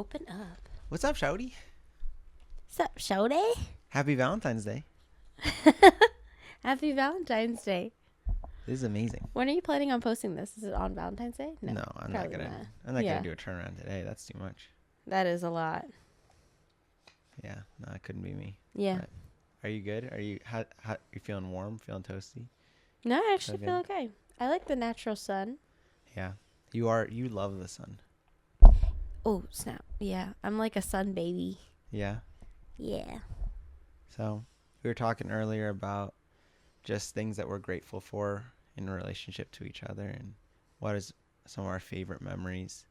Open up. What's up, Shouty? What's up, Shode? Happy Valentine's Day. Happy Valentine's Day. This is amazing. When are you planning on posting this? Is it on Valentine's Day? No, I'm not gonna. I'm not gonna do a turnaround today. That's too much. That is a lot. Yeah, no, it couldn't be me. Yeah. But are you good? Are you how you feeling warm? Feeling toasty? No, I actually feel okay. I like the natural sun. Yeah, you are. You love the sun. Oh snap! Yeah, I'm like a sun baby. Yeah. Yeah. So we were talking earlier about just things that we're grateful for in relationship to each other, and what is some of our favorite memories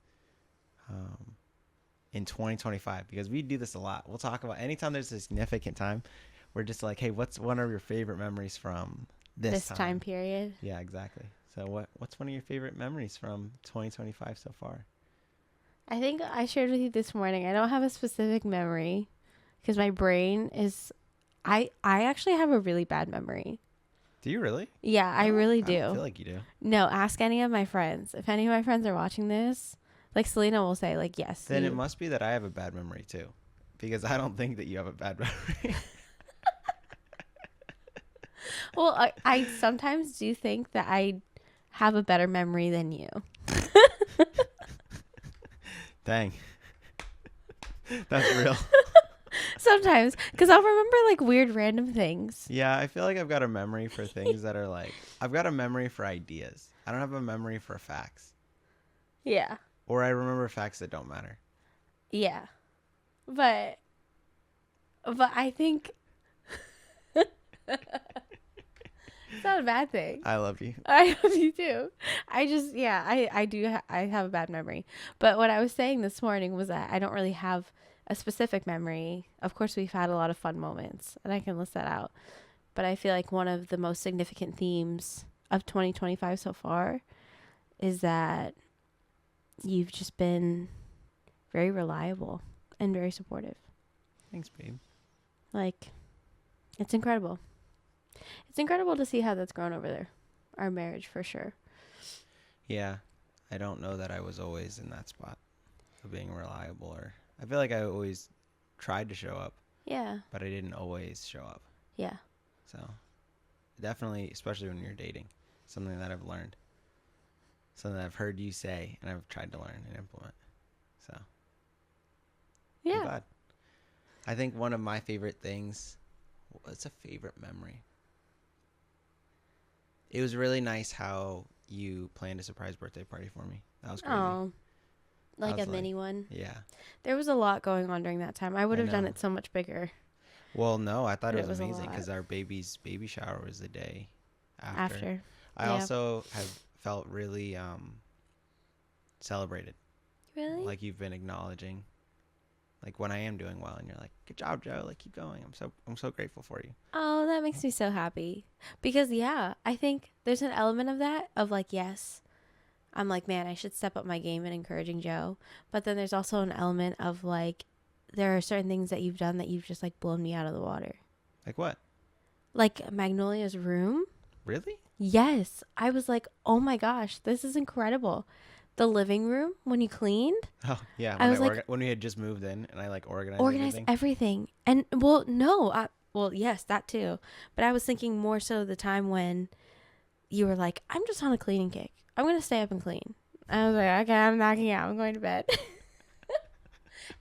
in 2025, because we do this a lot. We'll talk about anytime there's a significant time, we're just like, hey, what's one of your favorite memories from this time period? Yeah, exactly. So what's one of your favorite memories from 2025 so far? I think I shared with you this morning. I don't have a specific memory because my brain is I actually have a really bad memory. Do you really? Yeah, I really do. I feel like you do. No, ask any of my friends. If any of my friends are watching this, like Selena will say, like, yes. Then it must be that I have a bad memory too, because I don't think that you have a bad memory. Well, I sometimes do think that I have a better memory than you. Dang. That's real. Sometimes, because I'll remember like weird random things. Yeah, I feel like I've got a memory for things that are like, I've got a memory for ideas. I don't have a memory for facts. Yeah. Or I remember facts that don't matter. Yeah. But I think it's not a bad thing. I love you. I love you too. I just, yeah, I have a bad memory. But what I was saying this morning was that I don't really have a specific memory. Of course, we've had a lot of fun moments, and I can list that out. But I feel like one of the most significant themes of 2025 so far is that you've just been very reliable and very supportive. Thanks, babe. Like, it's incredible. It's incredible to see how that's grown over there. Our marriage, for sure. Yeah, I don't know that I was always in that spot of being reliable, or I feel like I always tried to show up. Yeah. But I didn't always show up. Yeah. So definitely, especially when you're dating, something that I've learned. Something that I've heard you say and I've tried to learn and implement. So yeah. I'm glad. I think one of my favorite things, what's a favorite memory? It was really nice how you planned a surprise birthday party for me. That was crazy. Oh, like a mini one? Yeah. There was a lot going on during that time. I would have done it so much bigger. Well, no, I thought it was amazing because our baby's baby shower was the day after. I also have felt really celebrated. Really? Like you've been acknowledging, like when I am doing well, and you're like, "Good job, Joe! Like keep going." I'm so grateful for you. Oh, that makes me so happy because I think there's an element of that of like, yes, I'm like, man, I should step up my game in encouraging Joe, but then there's also an element of like, there are certain things that you've done that you've just like blown me out of the water. Like what? Like Magnolia's room. Really? Yes. I was like, oh my gosh, this is incredible. The living room when you cleaned. Oh, yeah. When we had just moved in and I like organized everything. And well, no. Yes, that too. But I was thinking more so the time when you were like, I'm just on a cleaning kick. I'm going to stay up and clean. I was like, okay, I'm knocking out. I'm going to bed.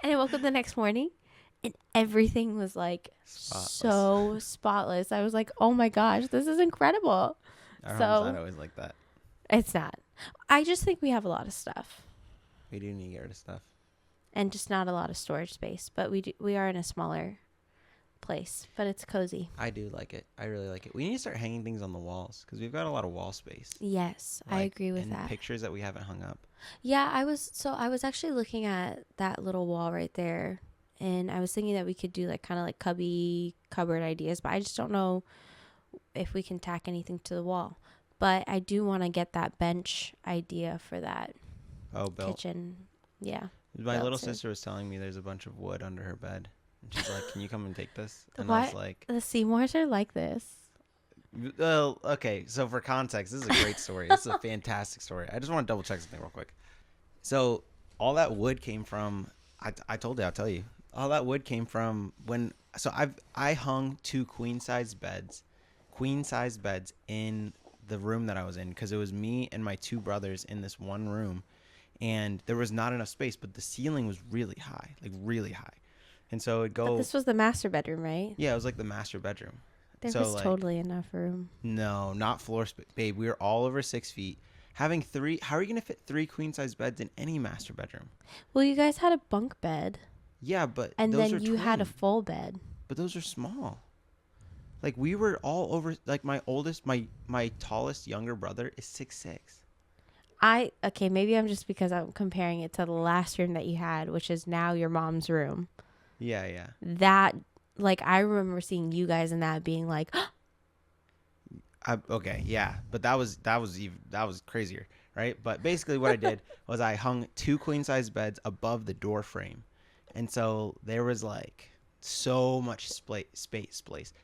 And I woke up the next morning and everything was like so spotless. I was like, oh my gosh, this is incredible. Our home's not always like that. It's not. I just think we have a lot of stuff. We do need to get rid of stuff. And just not a lot of storage space. But we are in a smaller place. But it's cozy. I do like it. I really like it. We need to start hanging things on the walls because we've got a lot of wall space. Yes, I agree with that. Pictures that we haven't hung up. Yeah, I was actually looking at that little wall right there. And I was thinking that we could do like kind of like cupboard ideas. But I just don't know if we can tack anything to the wall. But I do want to get that bench idea for that kitchen. Yeah. My little sister was telling me there's a bunch of wood under her bed. And she's like, can you come and take this? And I was like, the Seymours are like this. Well, okay. So for context, this is a great story. This is a fantastic story. I just want to double check something real quick. So all that wood came from I told you, I'll tell you. All that wood came from when. So I hung two queen size beds in the room that I was in because it was me and my two brothers in this one room, and there was not enough space, but the ceiling was really high, like really high, and so it'd But go. this was the master bedroom, right? Yeah, it was like the master bedroom. There So was like, totally enough room. no, not floor space, babe. We were all over 6 feet. Having three, how are you gonna fit three queen size beds in any master bedroom? Well, you guys had a bunk bed, Yeah, but and those are then you had a twin. full bed. But those are small. Like we were all over. Like my tallest younger brother is 6'6". Okay, maybe I'm just because I'm comparing it to the last room that you had, which is now your mom's room. Yeah, yeah. That, like, I remember seeing you guys in that being like, Okay, yeah, but that was crazier, right? But basically, what I did was I hung two queen size beds above the door frame, and so there was like so much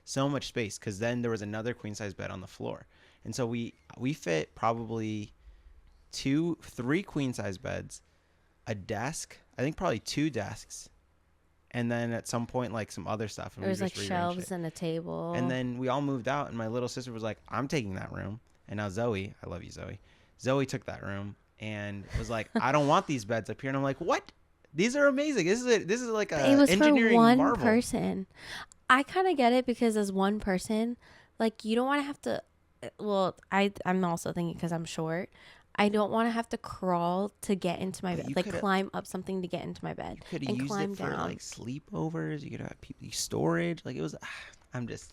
so much space, because then there was another queen size bed on the floor, and so we fit probably three queen size beds, a desk, I think probably two desks, and then at some point like some other stuff, and there we was like just rearranged shelves it. and a table. And then we all moved out, and my little sister was like, I'm taking that room. And now Zoe, I love you, Zoe. Zoe took that room and was like, I don't want these beds up here. And I'm like, what? These are amazing. This is like It a was for engineering one marvel. person. I kind of get it because as one person, like you don't want to have to. Well, I'm also thinking because I'm short. I don't want to have to crawl to get into my But bed, you like could have climb up something to get into my bed you could have and used climb it for down. like sleepovers. You could have people storage. Like it was. I'm just,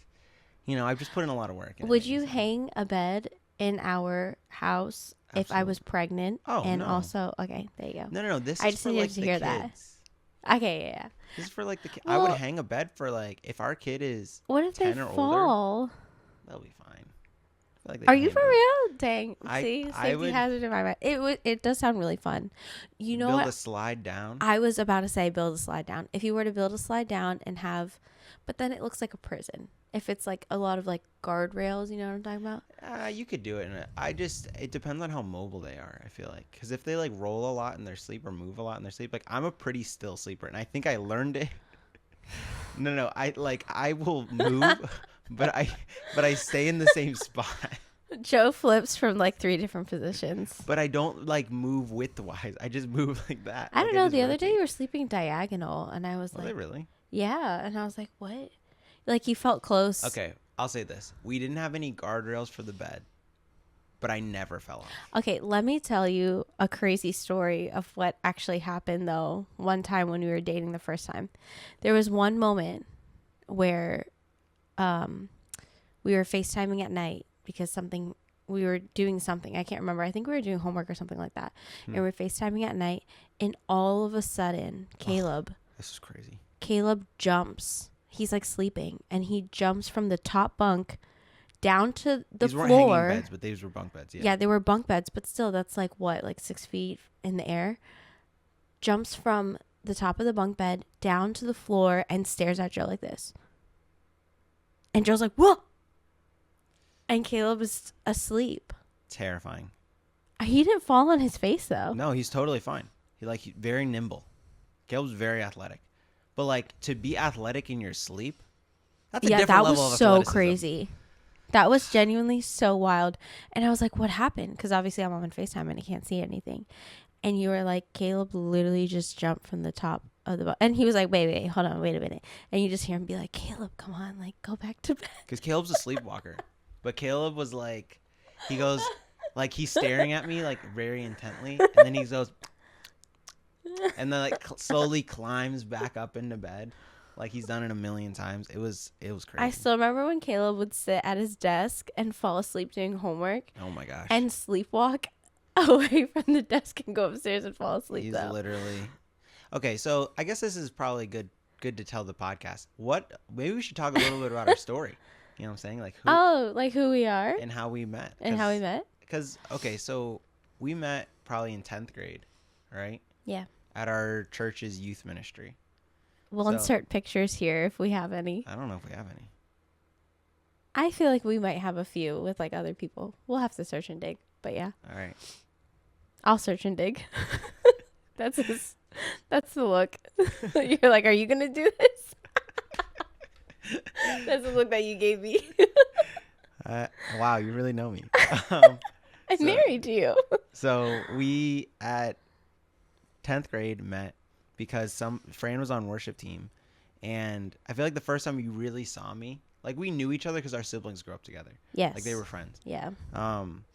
I've just put in a lot of work. And it Would made me you sad. hang a bed in our house if I was Absolutely. pregnant? Oh And no. also, okay, there you go. No, no, no. This I is just for needed like to the hear that. kids. Okay, yeah. This is for like the kid. I would Well, hang a bed for like if our kid is what if they 10 or older. fall? They'll be fine. I feel like Are they you for handle it. real? Dang. See, I safety would hazard in my mind. It does sound really fun. You know build what? a slide down. I was about to say build a slide down. If you were to build a slide down and have, but then it looks like a prison. If it's like a lot of like guardrails, you know what I'm talking about? You could do it. It depends on how mobile they are. I feel like because if they like roll a lot in their sleep or move a lot in their sleep, like I'm a pretty still sleeper, and I think I learned it. No, no, I will move, but I stay in the same spot. Joe flips from like 3 different positions. But I don't like move widthwise. I just move like that. I Like don't I know. just The other day rotate. you were sleeping diagonal, and I was Were they like, really? yeah, and I was like, what? Like you felt close. Okay, I'll say this: we didn't have any guardrails for the bed, but I never fell off. Okay, let me tell you a crazy story of what actually happened though. One time when we were dating the first time, there was one moment where we were FaceTiming at night because we were doing something. I can't remember. I think we were doing homework or something like that. And we were FaceTiming at night, and all of a sudden, This is crazy. Caleb jumps. He's like sleeping, and he jumps from the top bunk down to the These weren't floor. hanging beds, but these were bunk beds. Yeah. Yeah, they were bunk beds, but still, that's like what, like 6 feet in the air. Jumps from the top of the bunk bed down to the floor and stares at Joe like this. And Joe's like, "Whoa!" And Caleb is asleep. Terrifying. He didn't fall on his face though. No, he's totally fine. He's very nimble. Caleb's very athletic, but like to be athletic in your sleep, that's a Yeah, different that level was of so athleticism. crazy. That was genuinely so wild. And I was like, "What happened?" Because obviously I'm on FaceTime and I can't see anything. And you were like, Caleb literally just jumped from the top of the boat. And he was like, wait, hold on, wait a minute. And you just hear him be like, Caleb, come on, like, go back to bed. Because Caleb's a sleepwalker, but Caleb was like, he goes, like he's staring at me like very intently, and then he goes, and then like slowly climbs back up into bed, like he's done it a million times. It was crazy. I still remember when Caleb would sit at his desk and fall asleep doing homework Oh my gosh. and sleepwalk away from the desk and go upstairs and fall asleep. He's though. literally. Okay, so I guess this is probably good to tell the podcast. Maybe we should talk a little bit about our story. You know what I'm saying? Like Who we are and how we met. and how we met. Because okay, so we met probably in 10th grade, right? Yeah. At our church's youth ministry. We'll So- insert pictures here if we have any. I don't know if we have any. I feel like we might have a few with like other people. We'll have to search and dig. But yeah, All right. I'll search and dig. That's his. That's the look. You're like, are you gonna do this? That's the look that you gave me. Wow, you really know me. Um, I'm so married to you. so we at 10th grade met because some Fran was on worship team, and I feel like the first time you really saw me, like we knew each other because our siblings grew up together, like they Yes. were friends. Yeah.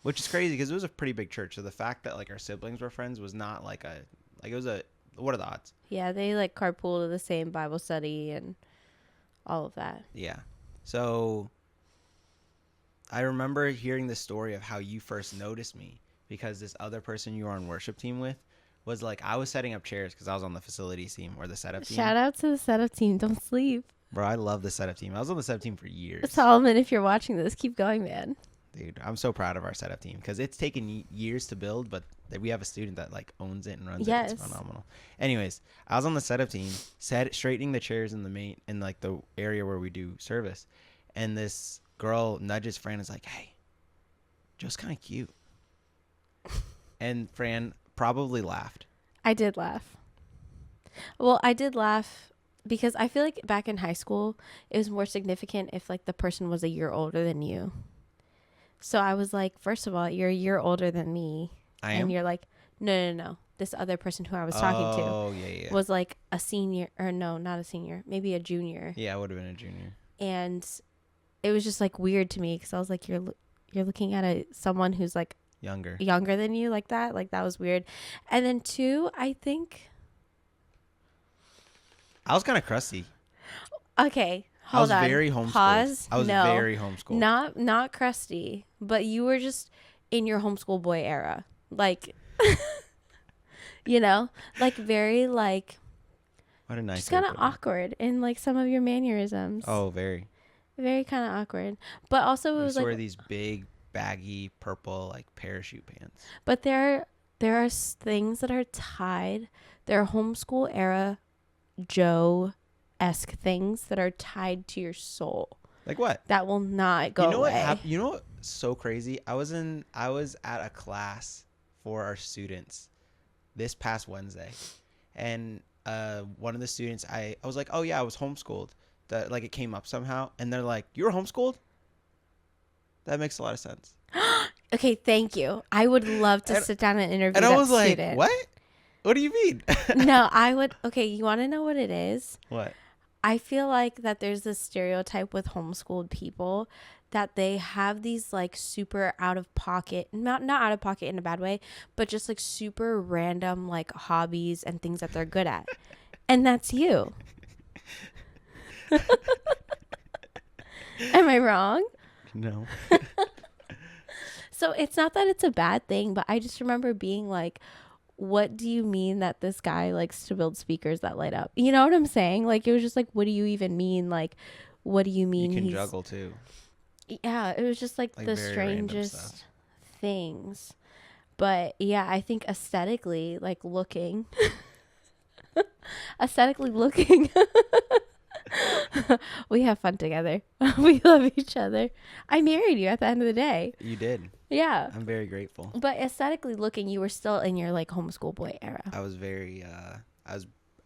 Which is crazy because it was a pretty big church, so the fact that like our siblings were friends was not like it was a what are the odds? Yeah, they like carpool to the same Bible study and all of that. Yeah. So I remember hearing the story of how you first noticed me because this other person you were on worship team with was like I was setting up chairs because I was on the facilities team or the setup team. Shout out to the setup team. Don't sleep. Bro, I love the setup team. I was on the setup team for years. Solomon, if you're watching this, keep going, man. Dude, I'm so proud of our setup team because it's taken years to build, but we have a student that like owns it and runs it. Yes. It's phenomenal. Anyways, I was on the setup team, straightening the chairs in the main in like the area where we do service, and this girl nudges Fran and is like, "Hey, Joe's kind of cute," and Fran probably laughed. I did laugh. Well, I did laugh because I feel like back in high school, it was more significant if like the person was a year older than you. So I was like, first of all, you're a year older than me. I And am. you're like, no, no, no. This other person who I was talking to Oh yeah. was like a senior, or no, not a senior, maybe a junior. Yeah, I would have been a junior. And it was just like weird to me because I was like, you're looking at someone who's like Younger. than you like that. Like that was weird. And then two, I think, I was kind of crusty. okay, I was hold on. very homeschooled. Pause. I was No, very homeschooled. not crusty, but you were just in your homeschool boy era. Like, you know, like very like What a nice. just way kind to of put it. awkward in like some of your mannerisms. Oh, very. Very kind of awkward. But also it We was wear like, these big, baggy, purple like parachute pants. but there are things that are tied. There are homeschool era Joe-esque things that are tied to your soul Like what? that will not go You know away. what happened? You know what's so crazy? I was at a class for our students this past Wednesday, and one of the students I was like, oh yeah, I was homeschooled. That like it came up somehow, and they're like, you were homeschooled? That makes a lot of sense. Okay, thank you. I would love to And- sit down and interview And that I was like, student. what? What do you mean? No, I would. Okay, you want to know what it is? What? I feel like that there's this stereotype with homeschooled people that they have these like super out of pocket, not out of pocket in a bad way, but just like super random like hobbies and things that they're good at. And that's you. Am I wrong? No. So it's not that it's a bad thing, but I just remember being like, what do you mean that this guy likes to build speakers that light up? You know what I'm saying? Like, it was just like, what do you even mean? Like, what do you mean? You can juggle too. Yeah, it was just like the very random strangest stuff. things. But yeah, I think aesthetically, like looking, aesthetically looking, we have fun together. We love each other. I married you at the end of the day. You did. Yeah. I'm very grateful. But aesthetically looking, you were still in your like homeschool boy era. I was very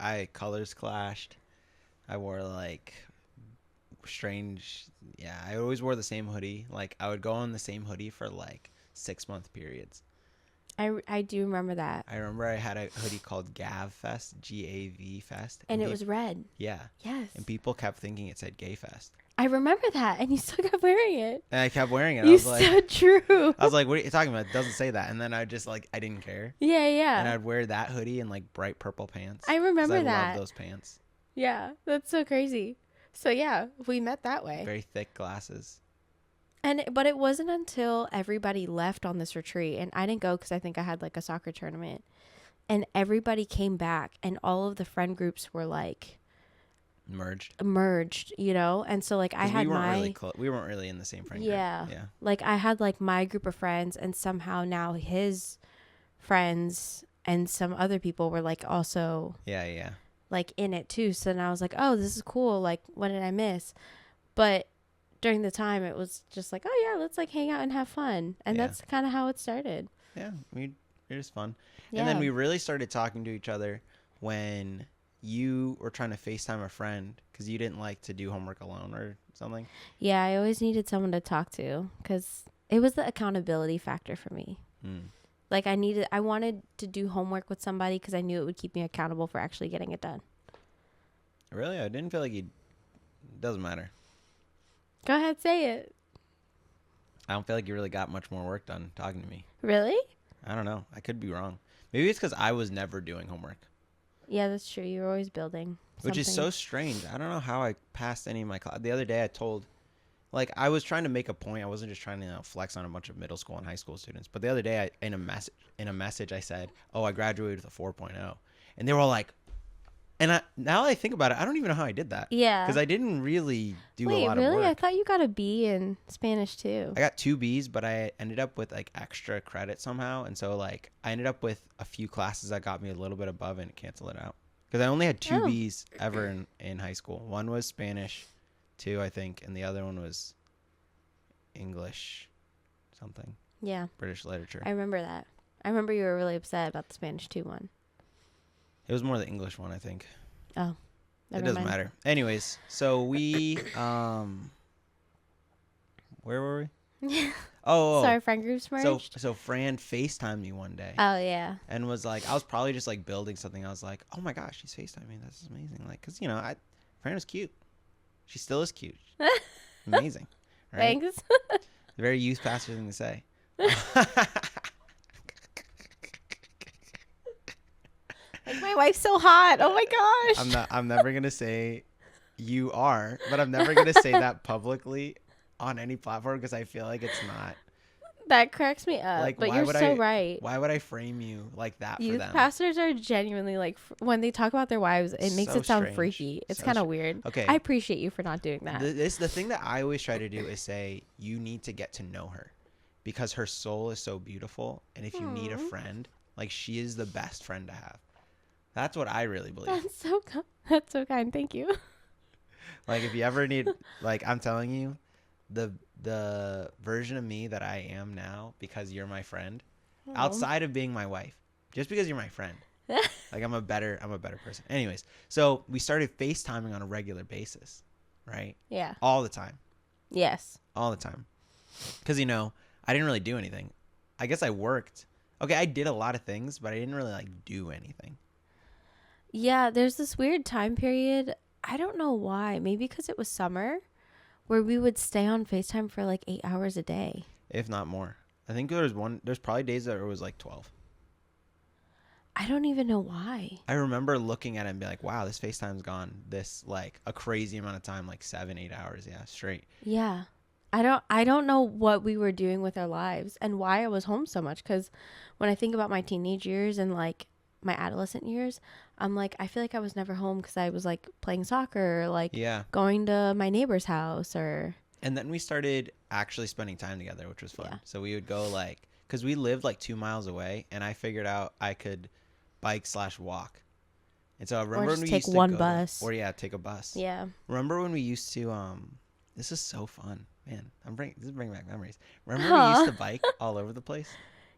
I colors clashed. I wore like strange, yeah, I always wore the same hoodie. Like I would go on the same hoodie for like 6-month periods. I do remember that. I remember I had a hoodie called Gav Fest, GAV Fest. And it was red. Yeah. Yes. And people kept thinking it said Gay Fest. I remember that. And you still kept wearing it. And I kept wearing it. You I was like, so true. I was like, what are you talking about? It doesn't say that. And then I just like, I didn't care. Yeah, And yeah. I'd wear that hoodie and like bright purple pants. I 'Cause remember I that. love those pants. Yeah, that's so crazy. So yeah, we met that way. Very thick glasses. But it wasn't until everybody left on this retreat, and I didn't go because I think I had like a soccer tournament, and everybody came back, and all of the friend groups were like merged, you know. And so like I 'Cause had we weren't my really we weren't really in the same friend yeah, group. Yeah. like I had like my group of friends, and somehow now his friends and some other people were like also Yeah. like in it too. So then I was like, oh, this is cool. Like, what did I miss? But during the time, it was just like, oh yeah, let's like hang out and have fun, and Yeah. that's kind of how it started. Yeah. It was fun. Yeah. And then we really started talking to each other when you were trying to FaceTime a friend because you didn't like to do homework alone or something. Yeah, I always needed someone to talk to because it was the accountability factor for me. Mm. Like I wanted to do homework with somebody because I knew it would keep me accountable for actually getting it done. Really? I didn't feel like you. Doesn't matter. Go ahead, say it. I don't feel like you really got much more work done talking to me. Really? I don't know. I could be wrong. Maybe it's because I was never doing homework. Yeah, that's true. You were always building something. Which is so strange. I don't know how I passed any of my class. The other day I told, like, I was trying to make a point. I wasn't just trying to flex on a bunch of middle school and high school students. But the other day in a message I said, "Oh, I graduated with a 4.0." And they were all like, now I think about it, I don't even know how I did that. Yeah. Because I didn't really do a lot really? of work. I thought you got a B in Spanish too. I got 2 B's, but I ended up with like extra credit somehow. And so like I ended up with a few classes that got me a little bit above and it canceled it out. Because I only had 2 B's ever in high school. One was Spanish, 2 I think, and the other one was English something. Yeah. British literature. I remember that. I remember you were really upset about the Spanish 2 one. It was more the English one, I think. Oh. It doesn't matter. Anyways, so we where were we? Oh, sorry, friend groups merged. So Fran FaceTimed me one day. Oh yeah. And was like, I was probably just like building something. I was like, oh my gosh, she's FaceTiming me. This is amazing. Like, cause Fran is cute. She still is cute. Amazing. Right? Thanks. Very youth pastor thing to say. Like, my wife's so hot. Oh my gosh. I'm never gonna say you are, but I'm never gonna say that publicly on any platform because I feel like it's not. That cracks me up. Like, but you're so right. Why would I frame you like that Youth for them? pastors are genuinely like when they talk about their wives, it makes So it sound strange. freaky. It's So kind of strange. weird. Okay. I appreciate you for not doing that. The thing that I always try to do is say you need to get to know her because her soul is so beautiful, and if you need a friend, like she is the best friend to have. That's what I really believe. That's so kind. Thank you. Like if you ever need, like I'm telling you, the version of me that I am now because you're my friend, outside of being my wife, just because you're my friend, like I'm a better person. Anyways, so we started FaceTiming on a regular basis, right? Yeah. All the time. Yes. All the time. Because I didn't really do anything. I guess I worked. Okay, I did a lot of things, but I didn't really like do anything. Yeah, there's this weird time period. I don't know why. Maybe because it was summer where we would stay on FaceTime for like 8 hours a day. If not more. I think there's probably days that it was like 12. I don't even know why. I remember looking at it and be like, wow, this FaceTime's gone this like a crazy amount of time, like 7-8 hours. Yeah, straight. Yeah. I don't know what we were doing with our lives and why I was home so much. Because when I think about my teenage years and like my adolescent years, I'm like, I feel like I was never home because I was like playing soccer or like going to my neighbor's house or. And then we started actually spending time together, which was fun. Yeah. So we would go like, because we lived like 2 miles away, and I figured out I could bike/walk. And so I remember when we used to take one bus. Or take a bus. Yeah. Remember when we used to this is so fun, man. This is bringing back memories. Remember when we used to bike all over the place?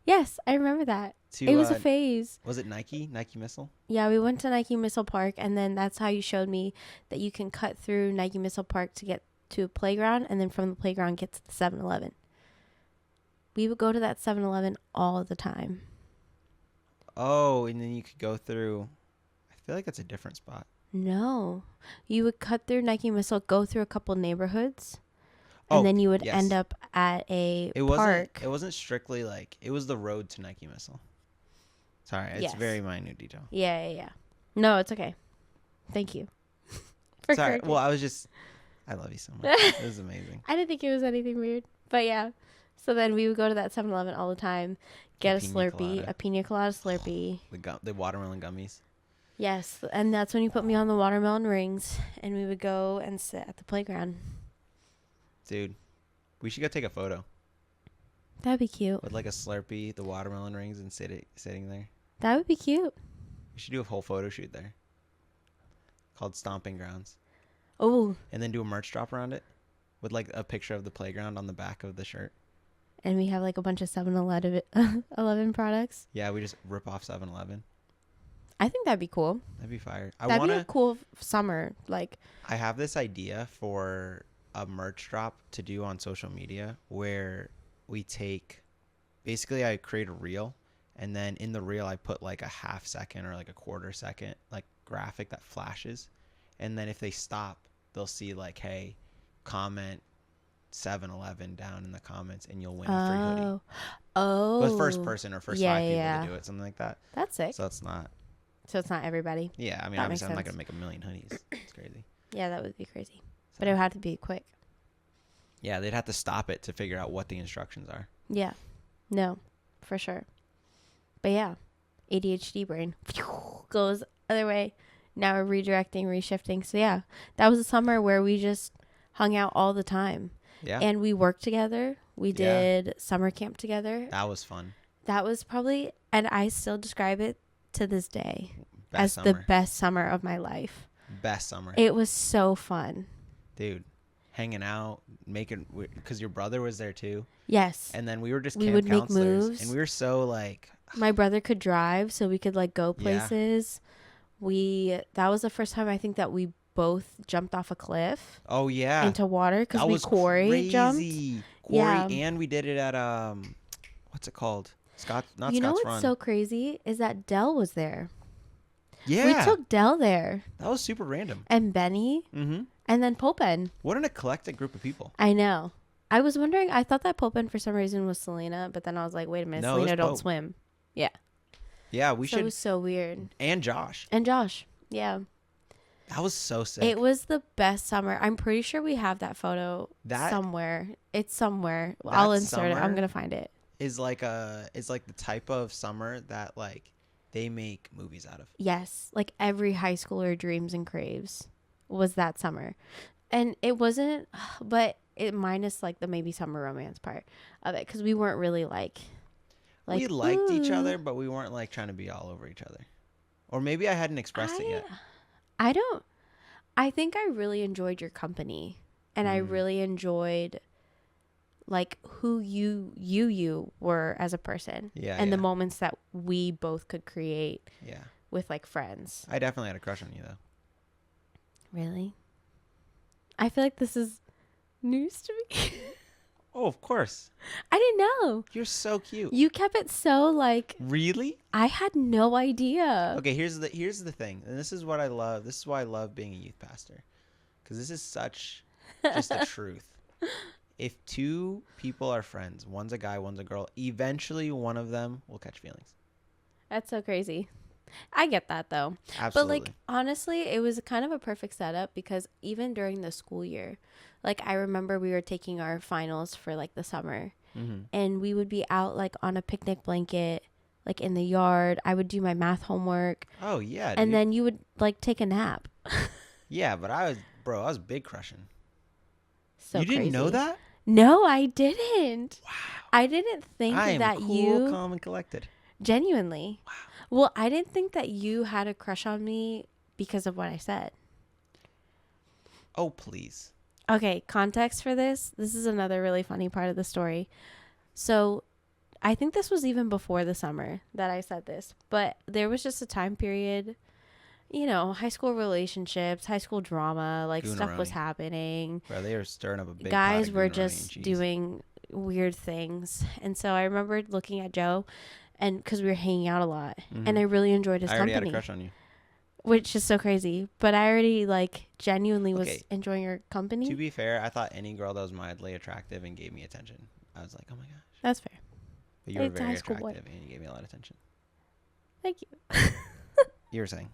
Yes, I remember that. It was a phase. Was it Nike Missile? Yeah, we went to Nike Missile Park, and then that's how you showed me that you can cut through Nike Missile Park to get to a playground, and then from the playground get to the 7-Eleven. We would go to that 7-Eleven all the time. Oh, and then you could go through. I feel like that's a different spot. No. You would cut through Nike Missile, go through a couple neighborhoods, and then you would end up at a park. It wasn't strictly like, it was the road to Nike Missile. Sorry, it's very minute detail. Yeah. No, it's okay. Thank you. Sorry. Well, I love you so much. It was amazing. I didn't think it was anything weird. But yeah. So then we would go to that 7-Eleven all the time, get a Slurpee, a pina colada Slurpee. The watermelon gummies. Yes. And that's when you put me on the watermelon rings, and we would go and sit at the playground. Dude, we should go take a photo. That'd be cute. With like a Slurpee, the watermelon rings, and sitting there. That would be cute. We should do a whole photo shoot there. Called Stomping Grounds. Oh. And then do a merch drop around it. With like a picture of the playground on the back of the shirt. And we have like a bunch of 7-Eleven products. Yeah, we just rip off 7-Eleven. I think that'd be cool. That'd be fire. That'd be a cool summer. Like, I have this idea for a merch drop to do on social media where we take, basically I create a reel, and then in the reel I put like a half second or like a quarter second like graphic that flashes, and then if they stop, they'll see like, hey, comment 7-Eleven down in the comments and you'll win a free hoodie. Oh. But first person or first five people to do it, something like that. That's sick. So it's not. So it's not everybody. Yeah, I mean, That obviously makes I'm not sense. gonna make a million hoodies. It's crazy. Yeah, that would be crazy. So, But it would have to be quick. yeah, they'd have to stop it to figure out what the instructions are. Yeah. No, for sure. But yeah, ADHD brain goes other way. Now we're redirecting, reshifting. So yeah, that was a summer where we just hung out all the time. Yeah. And we worked together. We did summer camp together. That was fun. That was probably, and I still describe it to this day Best as summer. the best summer of my life. Best summer. It was so fun. Dude, hanging out, making, because your brother was there too. Yes. And then we were just We camp would make counselors. moves. And we were so like. My brother could drive, so we could like go Yeah. places. That was the first time I think that we both jumped off a cliff Oh, yeah. into water because That we was quarry crazy. jumped. Quarry, Yeah. and we did it at, what's it called? Not You know Scott's what's Run. so crazy is that Dell was there. Yeah. We took Dell there That was super random. and Benny Mm-hmm. and then Popen. What an eclectic group of people. I know. I was wondering, I thought that Popen for some reason was Selena, but then I was like, wait a minute, No, it was Selena don't Pope. swim. Yeah. Yeah, we So it should. was so weird. And Josh. And Josh. Yeah. That was so sick. It was the best summer. I'm pretty sure we have that photo That- somewhere. It's somewhere. that I'll insert it. I'm summer- going to find it. is like the type of summer that like they make movies out of. Yes. Like every high schooler dreams and craves was that summer. And it wasn't, but it minus like the maybe summer romance part of it. Cause we weren't really like We liked each "Ooh." other, but we weren't like trying to be all over each other. Or maybe I hadn't expressed it yet. I think I really enjoyed your company and I really enjoyed like who you were as a person Yeah. and yeah. the moments that we both could create Yeah. with like friends. I definitely had a crush on you though. Really? I feel like this is news to me. Oh, of course. I didn't know. You're so cute. You kept it so like Really? I had no idea. Okay, here's the thing. And this is what I love. This is why I love being a youth pastor. Cuz this is such just the truth. If two people are friends, one's a guy, one's a girl, eventually one of them will catch feelings. That's so crazy. I get that though. Absolutely. But like honestly, it was kind of a perfect setup because even during the school year, like I remember we were taking our finals for like the summer Mm-hmm. and we would be out like on a picnic blanket, like in the yard. I would do my math homework Oh yeah, and dude. then you would like take a nap. Yeah, but I was big crushing. So you didn't know crazy. that? No, I didn't. Wow. I didn't think I am that cool, you calm, and collected. genuinely. Wow. Well, I didn't think that you had a crush on me because of what I said. Oh please. Okay, context for this. This is another really funny part of the story. So, I think this was even before the summer that I said this, but there was just a time period, you know, high school relationships, high school drama, like stuff was Gooneroni. happening. Bro, they were stirring up a big pot Guys of were Gooneroni just and cheese. doing weird things. And so I remember looking at Joe and because we were hanging out a lot and I really enjoyed his I already company, had a crush on you. which is so crazy. But I already like genuinely was Okay. enjoying your company. To be fair, I thought any girl that was mildly attractive and gave me attention, I was like, oh my gosh. That's fair. But you were It's a very high school boy. attractive and you gave me a lot of attention. Thank you. You were saying.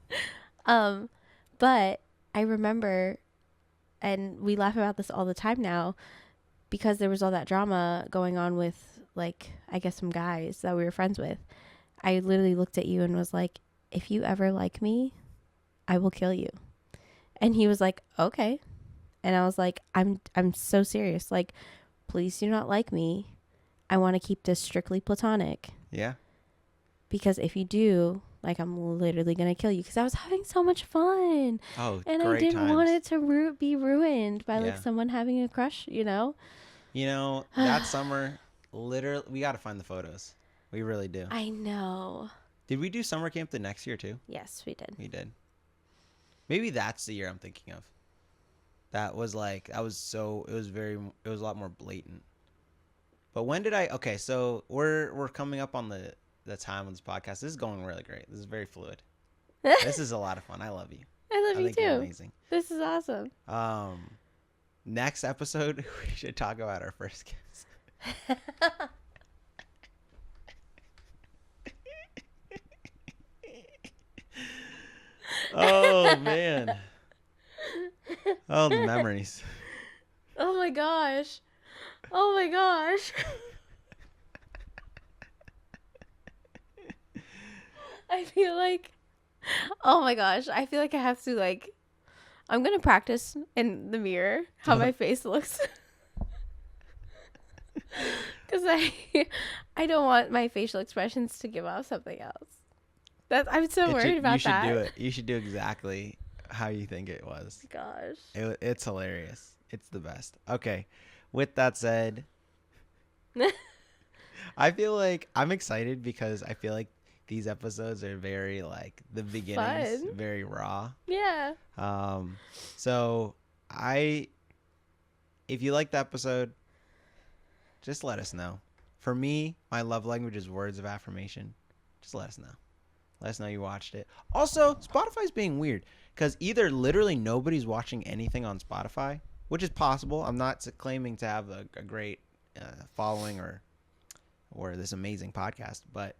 But I remember, and we laugh about this all the time now, because there was all that drama going on with, like, I guess some guys that we were friends with. I literally looked at you and was like, if you ever like me, I will kill you. And he was like, okay. And I was like, I'm so serious. Like, please do not like me. I want to keep this strictly platonic. Yeah. Because if you do, like, I'm literally going to kill you. Because I was having so much fun. Oh, And great I didn't times. want it to be ruined by, like, Yeah. someone having a crush, you know? You know, that summer, literally, we got to find the photos. We really do. I know. Did we do summer camp the next year too? Yes, we did. We did. Maybe that's the year I'm thinking of. That was like it was a lot more blatant. But when did I? Okay, so we're coming up on the time of this podcast. This is going really great. This is very fluid. This is a lot of fun. I love you. I love I you think you're too. amazing. This is awesome. Next episode we should talk about our first kiss. Oh man. Oh, the memories. Oh my gosh. Oh my gosh. I feel like, oh my gosh, I feel like I have to like, I'm gonna practice in the mirror how my face looks. Because I don't want my facial expressions to give off something else. I'm so worried about that. You should do it. You should do exactly how you think it was. Gosh. It's hilarious. It's the best. Okay. With that said, I feel like I'm excited because I feel like these episodes are very like the beginnings, Fun. very raw. Yeah. So if you like the episode, just let us know. For me, my love language is words of affirmation. Just let us know. Let us know you watched it. Also, Spotify's being weird because either literally nobody's watching anything on Spotify, which is possible. I'm not claiming to have a great following or this amazing podcast, but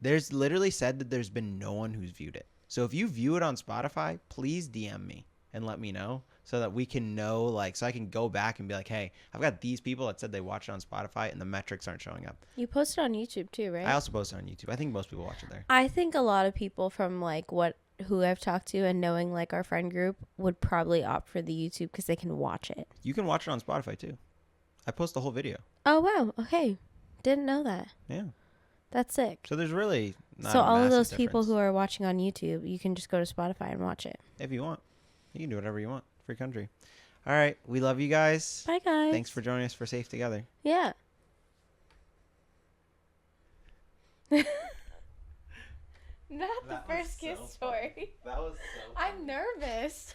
there's literally said that there's been no one who's viewed it. So if you view it on Spotify, please DM me and let me know so that we can know, like, so I can go back and be like, hey, I've got these people that said they watched it on Spotify and the metrics aren't showing up. You post it on YouTube too, right? I also post it on YouTube. I think most people watch it there. I think a lot of people from like who I've talked to and knowing like our friend group would probably opt for the YouTube because they can watch it. You can watch it on Spotify too. I post the whole video. Oh wow, okay, didn't know that. Yeah. That's sick. So there's really not So a all of massive those people difference. who are watching on YouTube, you can just go to Spotify and watch it. If you want. You can do whatever you want. Free country. All right. We love you guys. Bye guys. Thanks for joining us for Safe Together. Yeah. Not the That was first kiss so story. That was so I'm nervous.